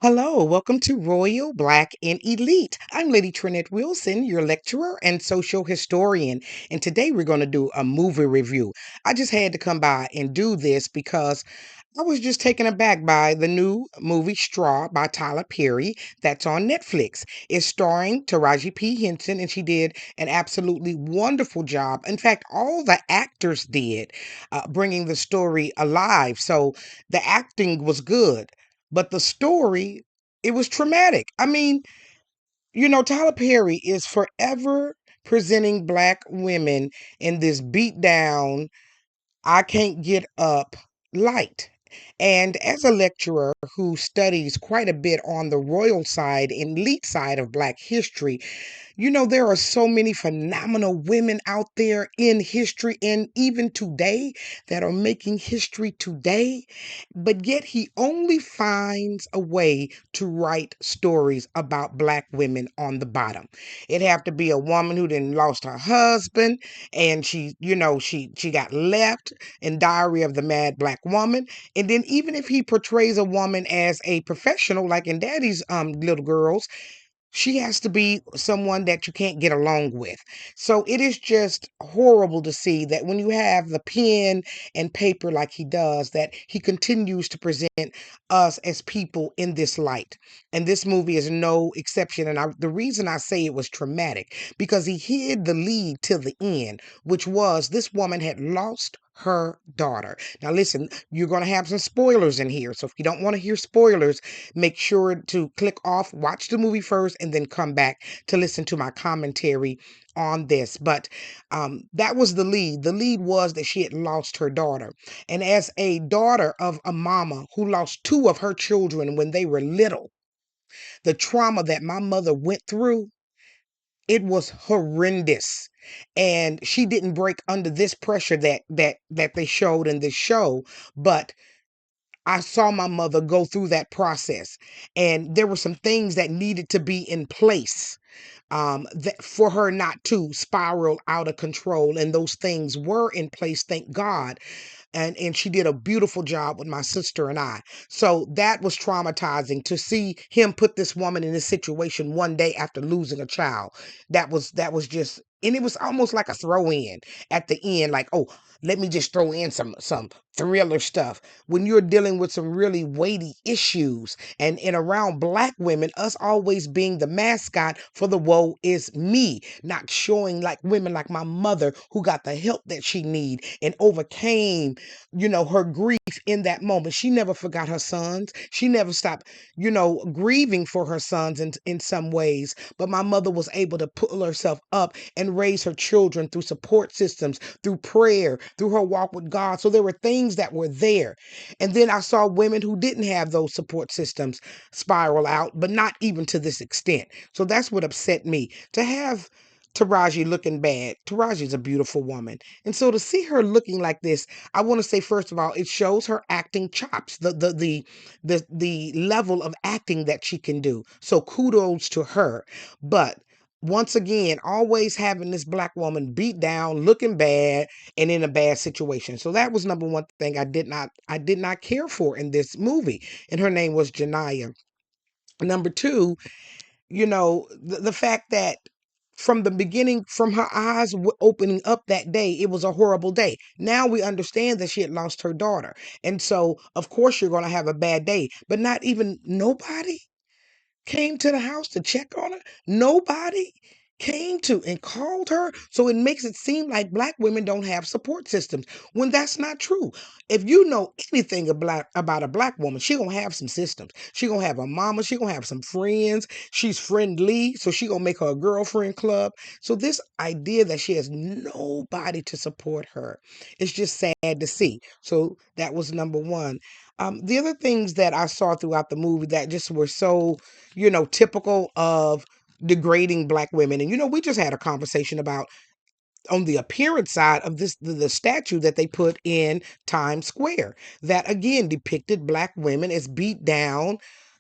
Hello, welcome to Royal, Black, and Elite. I'm Lady TrenettWilson, your lecturer and social historian, and today we're going to do a movie review. I just had to come by and do this because I was just taken aback by the new movie Straw by Tyler Perry that's on Netflix. It's starring Taraji P. Henson, and she did an absolutely wonderful job. In fact, all the actors did, bringing the story alive. So the acting was good, but the story, it was traumatic. I mean, Tyler Perry is forever presenting Black women in this beat down, I can't get up light. And as a lecturer who studies quite a bit on the royal side and elite side of Black history, there are so many phenomenal women out there in history and even today that are making history today, but yet he only finds a way to write stories about Black women on the bottom. It'd have to be a woman who then lost her husband and she got left in Diary of the Mad Black Woman. And then even if he portrays a woman as a professional, like in Daddy's Little Girls, she has to be someone that you can't get along with. So it is just horrible to see that when you have the pen and paper like he does, that he continues to present us as people in this light. And this movie is no exception. And the reason I say it was traumatic, because he hid the lead till the end, which was this woman had lost her daughter. Now, listen, you're going to have some spoilers in here. So if you don't want to hear spoilers, make sure to click off, watch the movie first, and then come back to listen to my commentary on this. But that was the lead. The lead was that she had lost her daughter. And as a daughter of a mama who lost two of her children when they were little, the trauma that my mother went through, it was horrendous. And she didn't break under this pressure that they showed in this show, but I saw my mother go through that process, and there were some things that needed to be in place, that for her not to spiral out of control, and those things were in place, thank God. And she did a beautiful job with my sister and I. So that was traumatizing to see him put this woman in this situation one day after losing a child. That was just, and it was almost like a throw in at the end, like, oh, let me just throw in some thriller stuff when you're dealing with some really weighty issues, and around Black women, us always being the mascot for the woe is me, not showing like women like my mother who got the help that she need and overcame, her grief in that moment. She never forgot her sons. She never stopped, grieving for her sons in some ways. But my mother was able to pull herself up and raise her children through support systems, through prayer, through her walk with God. So there were things that were there. And then I saw women who didn't have those support systems spiral out, but not even to this extent. So that's what upset me. To have Taraji looking bad. Taraji's a beautiful woman. And so to see her looking like this, I want to say first of all, it shows her acting chops, the level of acting that she can do. So kudos to her. But once again, always having this Black woman beat down, looking bad, and in a bad situation. So that was number one thing I did not care for in this movie. And her name was Janiyah. Number two, the fact that from the beginning, from her eyes opening up that day, it was a horrible day. Now we understand that she had lost her daughter. And so, of course, you're going to have a bad day, but not even nobody came to the house to check on her. Nobody came to and called her. So it makes it seem like Black women don't have support systems when that's not true. If you know anything about a Black woman, she gonna have some systems. She gonna have a mama. She gonna have some friends. She's friendly, so she gonna make her a girlfriend club. So this idea that she has nobody to support her, it's just sad to see. So that was number one. The other things that I saw throughout the movie that just were so, typical of degrading Black women. And, we just had a conversation about on the appearance side of the statue that they put in Times Square that again depicted Black women as beat down,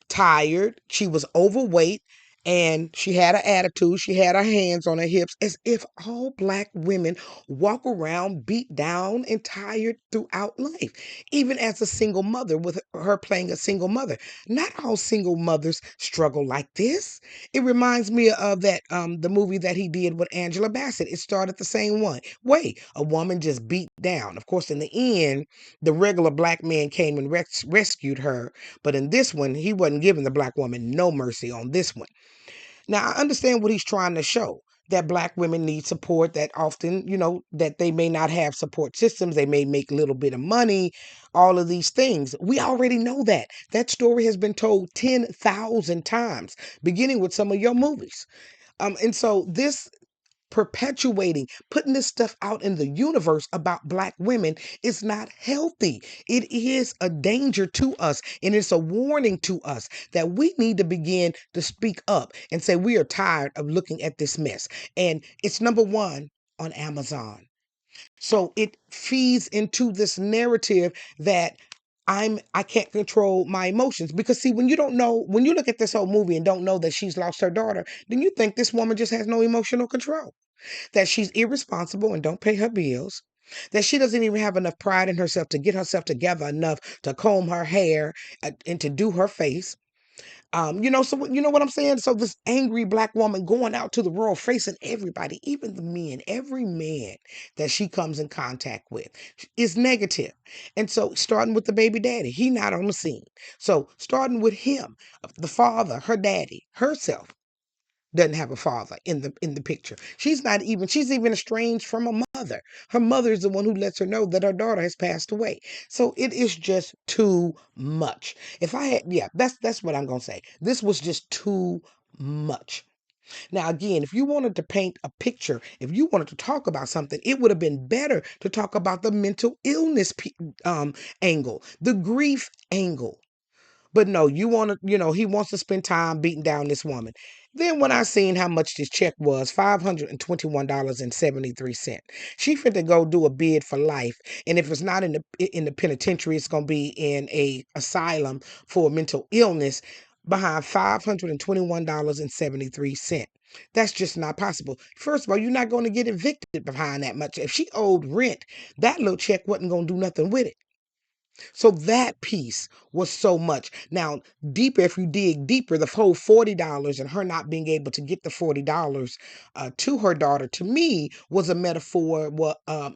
tired. She was overweight. And she had an attitude. She had her hands on her hips, as if all Black women walk around beat down and tired throughout life, even as a single mother, with her playing a single mother. Not all single mothers struggle like this. It reminds me of that the movie that he did with Angela Bassett. It started the same way. A woman just beat down. Of course, in the end, the regular Black man came and rescued her. But in this one, he wasn't giving the Black woman no mercy on this one. Now, I understand what he's trying to show, that Black women need support, that often, that they may not have support systems. They may make a little bit of money, all of these things. We already know that. That story has been told 10,000 times, beginning with some of your movies. And so this perpetuating, putting this stuff out in the universe about Black women is not healthy. It is a danger to us, and it's a warning to us that we need to begin to speak up and say we are tired of looking at this mess. And it's number one on Amazon. So it feeds into this narrative that I can't control my emotions, because see, when you don't know, when you look at this whole movie and don't know that she's lost her daughter, then you think this woman just has no emotional control, that she's irresponsible and don't pay her bills, that she doesn't even have enough pride in herself to get herself together enough to comb her hair and to do her face. You know what I'm saying? So this angry Black woman going out to the world, facing everybody, even the men, every man that she comes in contact with is negative. And so starting with the baby daddy, he not on the scene. So starting with him, the father, her daddy, herself doesn't have a father in the picture. She's even estranged from a mother. Her mother is the one who lets her know that her daughter has passed away. So it is just too much. If I had, yeah, that's what I'm gonna say. This was just too much. Now, again, if you wanted to paint a picture, if you wanted to talk about something, it would have been better to talk about the mental illness angle, the grief angle. But no, he wants to spend time beating down this woman. Then when I seen how much this check was, $521.73. She finna go do a bid for life. And if it's not in the penitentiary, it's gonna be in a asylum for mental illness behind $521.73. That's just not possible. First of all, you're not going to get evicted behind that much. If she owed rent, that little check wasn't going to do nothing with it. So that piece was so much. Now, deeper, if you dig deeper, the whole $40 and her not being able to get the $40 to her daughter, to me, was a metaphor.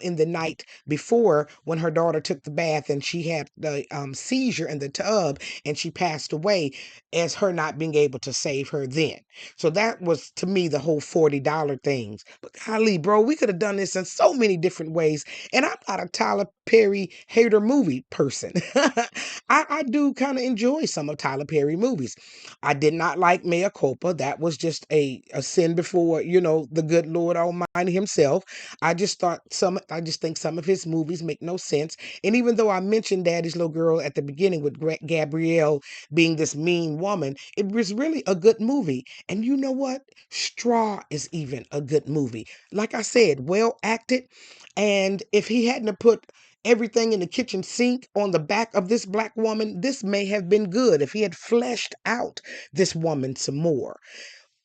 In the night before, when her daughter took the bath and she had the seizure in the tub and she passed away, as her not being able to save her then. So that was, to me, the whole $40 things. But golly, bro, we could have done this in so many different ways. And I'm not a Tyler Perry hater movie person. I do kind of enjoy some of Tyler Perry movies. I did not like Mea Culpa. That was just a sin before, the good Lord Almighty himself. I just think some of his movies make no sense. And even though I mentioned Daddy's Little Girl at the beginning with Gabrielle being this mean woman, it was really a good movie. And you know what? Straw is even a good movie. Like I said, well acted. And if he hadn't have put everything in the kitchen sink on the back of this Black woman, this may have been good if he had fleshed out this woman some more,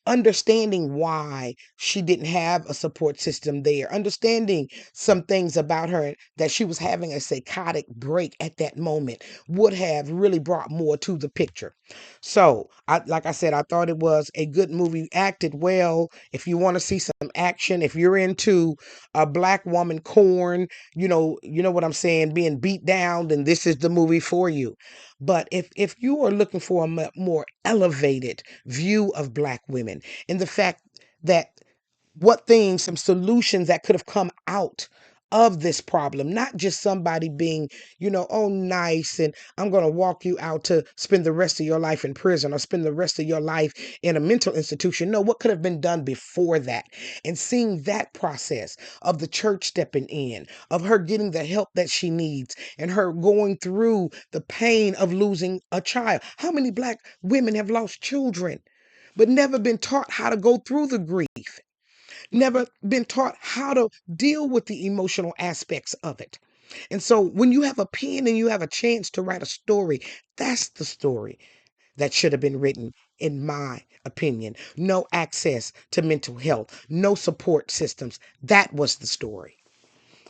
understanding why she didn't have a support system there, understanding some things about her, that she was having a psychotic break at that moment, would have really brought more to the picture. So, like I said, I thought it was a good movie, acted well. If you want to see some action, if you're into a Black woman corn, you know what I'm saying, being beat down, then this is the movie for you. But if you are looking for a more elevated view of Black women, and the fact that some solutions that could have come out of this problem, not just somebody being, oh, nice, and I'm going to walk you out to spend the rest of your life in prison or spend the rest of your life in a mental institution. No, what could have been done before that? And seeing that process of the church stepping in, of her getting the help that she needs, and her going through the pain of losing a child. How many Black women have lost children, but never been taught how to go through the grief? Never been taught how to deal with the emotional aspects of it. And so when you have a pen and you have a chance to write a story, that's the story. that should have been written, in my opinion. No access to mental health, no support systems. That was the story.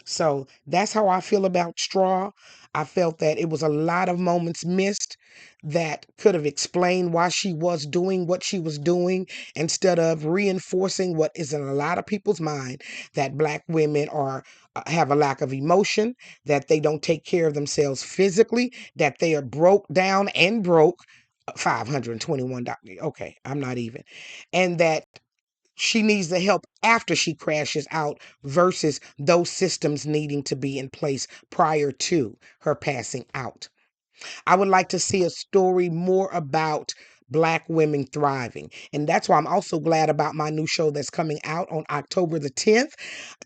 So that's how I feel about Straw. I felt that it was a lot of moments missed that could have explained why she was doing what she was doing instead of reinforcing what is in a lot of people's mind, that black women are have a lack of emotion, that they don't take care of themselves physically, that they are broke down and broke. $521. Okay, I'm not even. And that she needs the help after she crashes out versus those systems needing to be in place prior to her passing out. I would like to see a story more about Black women thriving. And that's why I'm also glad about my new show that's coming out on October the 10th,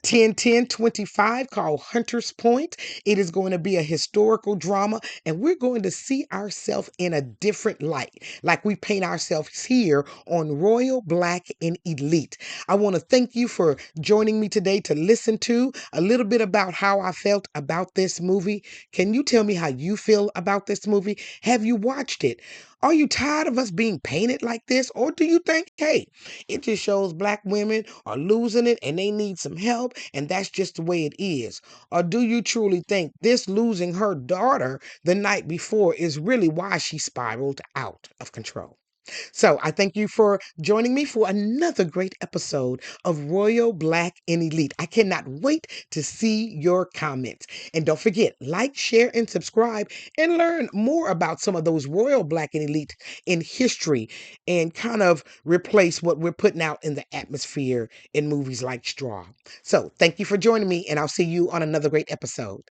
10/10/25, called Hunter's Point. It is going to be a historical drama, and we're going to see ourselves in a different light, like we paint ourselves here on Royal Black and Elite. I want to thank you for joining me today to listen to a little bit about how I felt about this movie. Can you tell me how you feel about this movie? Have you watched it? Are you tired of us being painted like this? Or do you think, hey, it just shows black women are losing it and they need some help and that's just the way it is? Or do you truly think this losing her daughter the night before is really why she spiraled out of control? So I thank you for joining me for another great episode of Royal Black and Elite. I cannot wait to see your comments. And don't forget, like, share, and subscribe and learn more about some of those Royal Black and Elite in history and kind of replace what we're putting out in the atmosphere in movies like Straw. So thank you for joining me, and I'll see you on another great episode.